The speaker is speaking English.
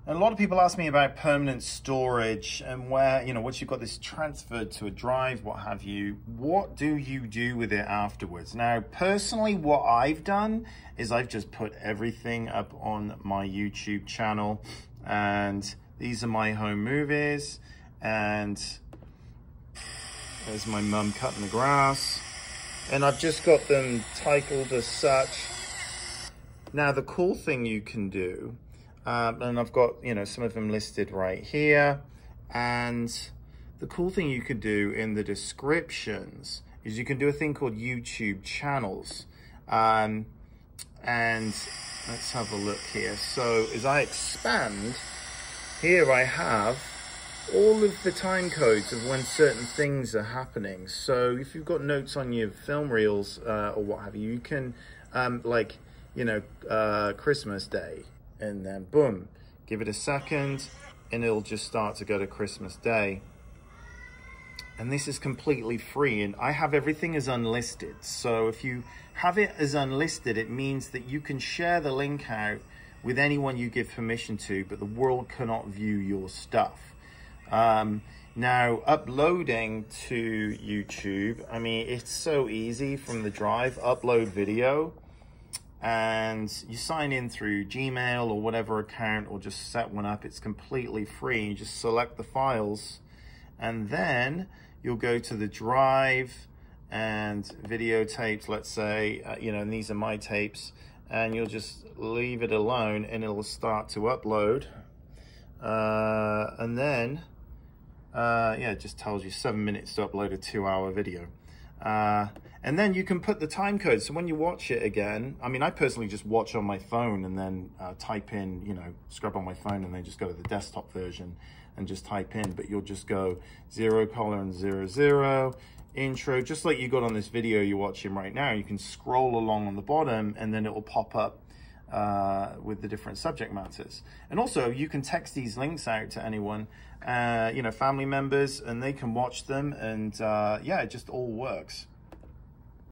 And a lot of people ask me about permanent storage and where, you know, once you've got this transferred to a drive, what have you, what do you do with it afterwards? Now, personally, what I've done is I've just put everything up on my YouTube channel, and these are my home movies, and there's my mum cutting the grass, and I've just got them titled as such. Now, the cool thing you can do, and I've got, you know, some of them listed right here. And the cool thing you could do in the descriptions is you can do a thing called YouTube channels. And let's have a look here. So as I expand, here I have all of the time codes of when certain things are happening. So if you've got notes on your film reels or what have you, you can like, you know, Christmas Day, and then boom, give it a second and it'll just start to go to Christmas Day. And this is completely free, and I have everything as unlisted. So if you have it as unlisted, it means that you can share the link out with anyone you give permission to, but the world cannot view your stuff. Now, uploading to YouTube, I mean, it's so easy from the drive, upload video, and you sign in through Gmail or whatever account, or just set one up. It's completely free. You just select the files, and then you'll go to the drive and videotapes, let's say, you know, and these are my tapes, and you'll just leave it alone and it'll start to upload. And then, yeah, it just tells you 7 minutes to upload a 2-hour video. And then you can put the time code. So when you watch it again, I mean, I personally just watch on my phone and then type in, you know, scrub on my phone and then just go to the desktop version and just type in, but you'll just go 0:00, intro, just like you got on this video you're watching right now. You can scroll along on the bottom and then it will pop up with the different subject matters. And also you can text these links out to anyone, you know, family members, and they can watch them, and yeah, it just all works.